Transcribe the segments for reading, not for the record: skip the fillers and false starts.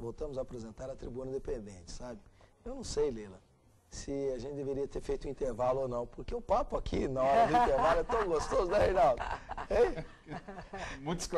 voltamos a apresentar a Tribuna Independente, sabe? Eu não sei, Leila, se a gente deveria ter feito um intervalo ou não, porque o papo aqui na hora do intervalo é tão gostoso, né, Reinaldo?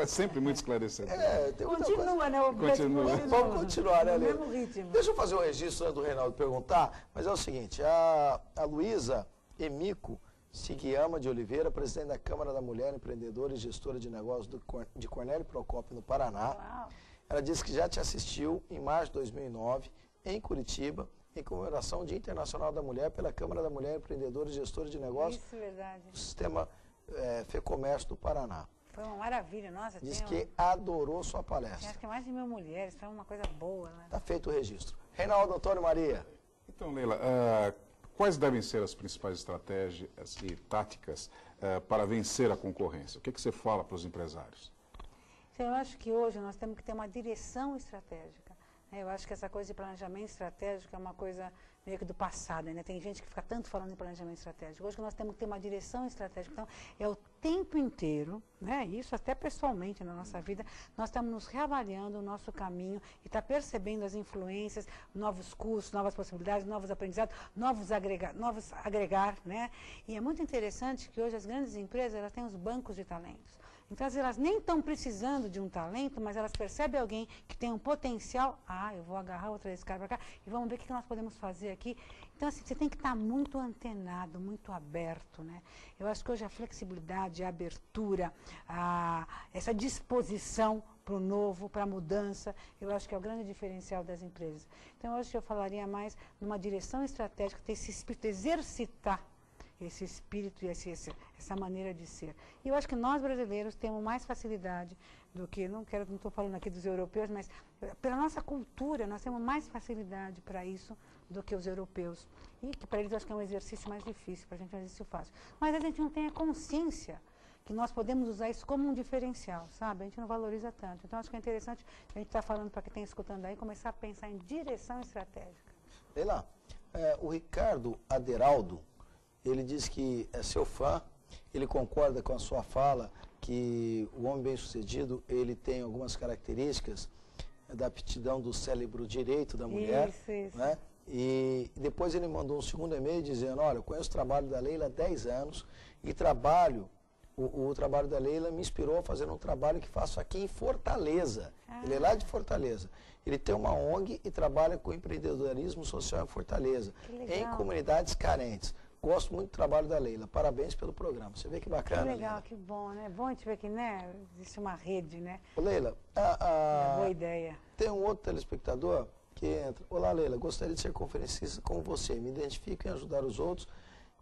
Sempre muito esclarecedor. Tem muita Continua, coisa. né? Continua. Vamos continuar, né, no Leila? mesmo ritmo. Deixa eu fazer um registro antes do Reinaldo perguntar, mas é o seguinte, a Luísa Emico Siguiama de Oliveira, presidente da Câmara da Mulher, empreendedora e gestora de negócios de Cornélio Procópio, no Paraná. Uau. Ela disse que já te assistiu em março de 2009, em Curitiba, em comemoração ao Dia Internacional da Mulher, pela Câmara da Mulher, empreendedora e gestora de negócios Isso, verdade. do Sistema FEComércio do Paraná. Foi uma maravilha, nossa. Diz que adorou sua Tinha palestra. acho que mais de 1000 mulheres, foi uma coisa boa, né? Está feito o registro. Reinaldo Antônio Maria. Então, Leila, quais devem ser as principais estratégias e táticas para vencer a concorrência? O que você fala para os empresários? Então, eu acho que hoje nós temos que ter uma direção estratégica. Eu acho que essa coisa de planejamento estratégico é uma coisa meio que do passado, né? Tem gente que fica tanto falando em planejamento estratégico. Hoje nós temos que ter uma direção estratégica. Então, é o tempo inteiro, né? Isso até pessoalmente na nossa vida, nós estamos nos reavaliando o nosso caminho e está percebendo as influências, novos cursos, novas possibilidades, novos aprendizados, novos agregar, né? E é muito interessante que hoje as grandes empresas, elas têm os bancos de talentos. Então, elas nem estão precisando de um talento, mas elas percebem alguém que tem um potencial. Eu vou agarrar outra desse cara para cá e vamos ver o que nós podemos fazer aqui. Então, assim, você tem que estar muito antenado, muito aberto, né? Eu acho que hoje a flexibilidade, a abertura, essa disposição para o novo, para a mudança, eu acho que é o grande diferencial das empresas. Então, hoje eu falaria mais numa direção estratégica, ter esse espírito de exercitar esse espírito e essa maneira de ser. E eu acho que nós brasileiros temos mais facilidade do que, não estou falando aqui dos europeus, mas pela nossa cultura, nós temos mais facilidade para isso do que os europeus. E que para eles eu acho que é um exercício mais difícil, para a gente é um exercício fácil. Mas a gente não tem a consciência que nós podemos usar isso como um diferencial, sabe? A gente não valoriza tanto. Então, acho que é interessante a gente estar falando para quem está escutando aí, começar a pensar em direção estratégica. Leila, o Ricardo Aderaldo, ele diz que é seu fã, ele concorda com a sua fala que o homem bem-sucedido, ele tem algumas características da aptidão do cérebro direito da mulher. Isso. Né? E depois ele mandou um segundo e-mail dizendo, olha, eu conheço o trabalho da Leila há 10 anos e o trabalho da Leila me inspirou a fazer um trabalho que faço aqui em Fortaleza. Ele é lá de Fortaleza. Ele tem uma ONG e trabalha com empreendedorismo social em Fortaleza, em comunidades carentes. Gosto muito do trabalho da Leila. Parabéns pelo programa. Você vê que bacana, Que legal, Leila. que bom, né? Bom a gente ver que, né, existe uma rede, né? Ô, Leila, boa ideia. Tem um outro telespectador que entra. Olá, Leila, gostaria de ser conferencista como você. Me identifico em ajudar os outros.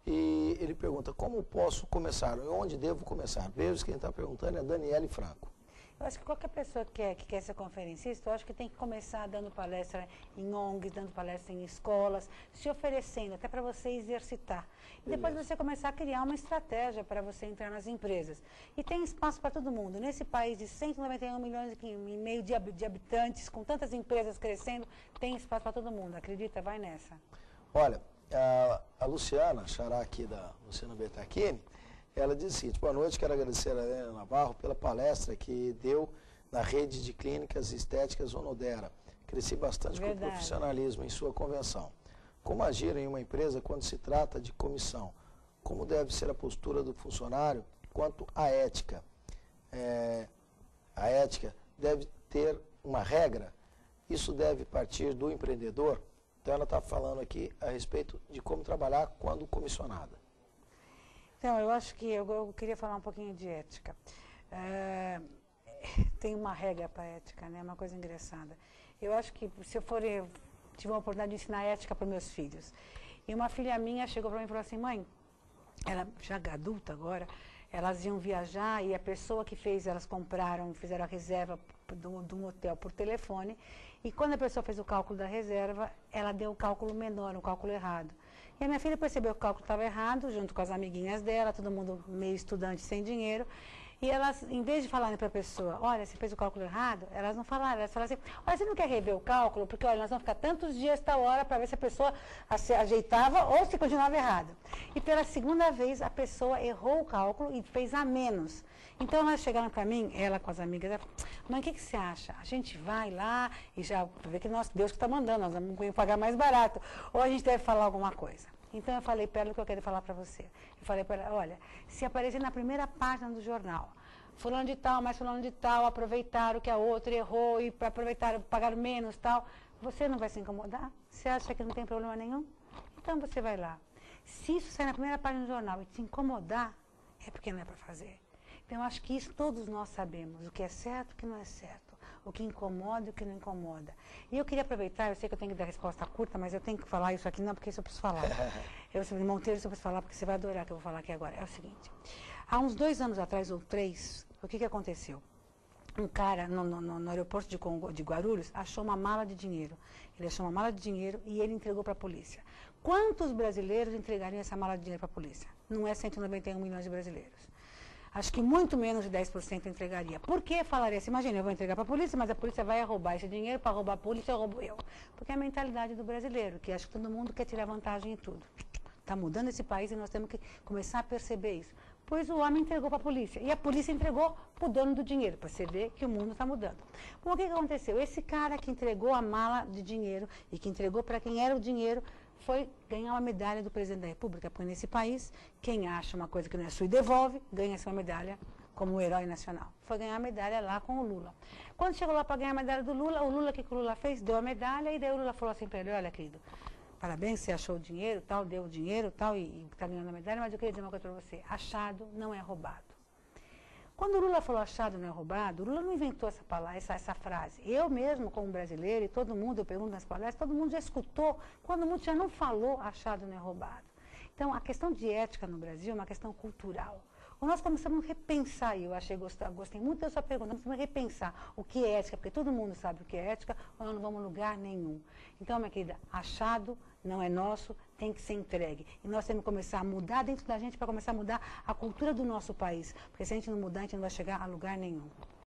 E ele pergunta, como posso começar? E onde devo começar? Veja, quem está perguntando é a Daniele Franco. Eu acho que qualquer pessoa que quer ser conferencista, eu acho que tem que começar dando palestra em ONGs, dando palestra em escolas, se oferecendo até para você exercitar. E depois você começar a criar uma estratégia para você entrar nas empresas. E tem espaço para todo mundo. Nesse país de 191 milhões e meio de habitantes, com tantas empresas crescendo, tem espaço para todo mundo. Acredita? Vai nessa. Olha, a Luciana, xará aqui da Luciana Bertacchini, ela disse o seguinte, boa noite, quero agradecer a Helena Navarro pela palestra que deu na rede de clínicas estéticas Onodera. Cresci bastante com o profissionalismo em sua convenção. Como agir em uma empresa quando se trata de comissão? Como deve ser a postura do funcionário quanto à ética? A ética deve ter uma regra? Isso deve partir do empreendedor? Então ela está falando aqui a respeito de como trabalhar quando comissionada. Então, eu acho que eu queria falar um pouquinho de ética. Tem uma regra para a ética, né? Uma coisa engraçada. Eu acho que se eu tive uma oportunidade de ensinar ética para meus filhos. E uma filha minha chegou para mim e falou assim, mãe, ela já adulta agora, elas iam viajar e a pessoa que elas fizeram a reserva de um hotel por telefone, e quando a pessoa fez o cálculo da reserva, ela deu o cálculo menor, um cálculo errado. E a minha filha percebeu que o cálculo estava errado, junto com as amiguinhas dela, todo mundo meio estudante sem dinheiro, E elas, em vez de falarem para a pessoa, olha, você fez o cálculo errado, elas não falaram, elas falaram assim, olha, você não quer rever o cálculo? Porque, olha, nós vamos ficar tantos dias, tal hora, para ver se a pessoa se ajeitava ou se continuava errado. E pela segunda vez, a pessoa errou o cálculo e fez a menos. Então, elas chegaram para mim, ela com as amigas, ela falou, mãe, o que você acha? A gente vai lá e já vê que Deus que está mandando, nós vamos pagar mais barato. Ou a gente deve falar alguma coisa. Então, eu falei para ela o que eu quero falar para você. Eu falei para ela, olha, se aparecer na primeira página do jornal, fulano de tal, mas fulano de tal, aproveitaram que a outra errou e aproveitaram, pagaram menos tal, você não vai se incomodar? Você acha que não tem problema nenhum? Então, você vai lá. Se isso sair na primeira página do jornal e te incomodar, é porque não é para fazer. Então, eu acho que isso todos nós sabemos, o que é certo e o que não é certo, o que incomoda e o que não incomoda. E eu queria aproveitar, eu sei que eu tenho que dar resposta curta, mas eu tenho que falar isso aqui, não, porque isso eu preciso falar. Monteiro, isso eu preciso falar, porque você vai adorar o que eu vou falar aqui agora. É o seguinte, há uns 2 anos atrás, ou 3, o que aconteceu? Um cara no aeroporto de Guarulhos achou uma mala de dinheiro. Ele achou uma mala de dinheiro e ele entregou para a polícia. Quantos brasileiros entregariam essa mala de dinheiro para a polícia? Não é 191 milhões de brasileiros. Acho que muito menos de 10% entregaria. Por que falaria assim? Imagina, eu vou entregar para a polícia, mas a polícia vai roubar esse dinheiro, para roubar a polícia, eu roubo eu. Porque é a mentalidade do brasileiro, que acha que todo mundo quer tirar vantagem em tudo. Está mudando esse país e nós temos que começar a perceber isso. Pois o homem entregou para a polícia, e a polícia entregou para o dono do dinheiro, para você ver que o mundo está mudando. Bom, o que aconteceu? Esse cara que entregou a mala de dinheiro e que entregou para quem era o dinheiro, foi ganhar uma medalha do presidente da República, porque nesse país, quem acha uma coisa que não é sua e devolve, ganha essa medalha como um herói nacional. Foi ganhar a medalha lá com o Lula. Quando chegou lá para ganhar a medalha do Lula, o que o Lula fez? Deu a medalha, e daí o Lula falou assim para ele, olha, querido, parabéns, você achou o dinheiro, tal, deu o dinheiro, tal, e está ganhando a medalha, mas eu queria dizer uma coisa para você, achado não é roubado. Quando o Lula falou achado não é roubado, o Lula não inventou essa palavra, essa frase. Eu mesmo, como brasileiro, e todo mundo, eu pergunto nas palestras, todo mundo já escutou, quando mundo já não falou achado não é roubado. Então, a questão de ética no Brasil é uma questão cultural. Nós começamos a repensar, e eu gostei muito da sua pergunta, nós começamos a repensar o que é ética, porque todo mundo sabe o que é ética, ou nós não vamos a lugar nenhum. Então, minha querida, achado não é nosso, tem que ser entregue. E nós temos que começar a mudar dentro da gente para começar a mudar a cultura do nosso país. Porque se a gente não mudar, a gente não vai chegar a lugar nenhum.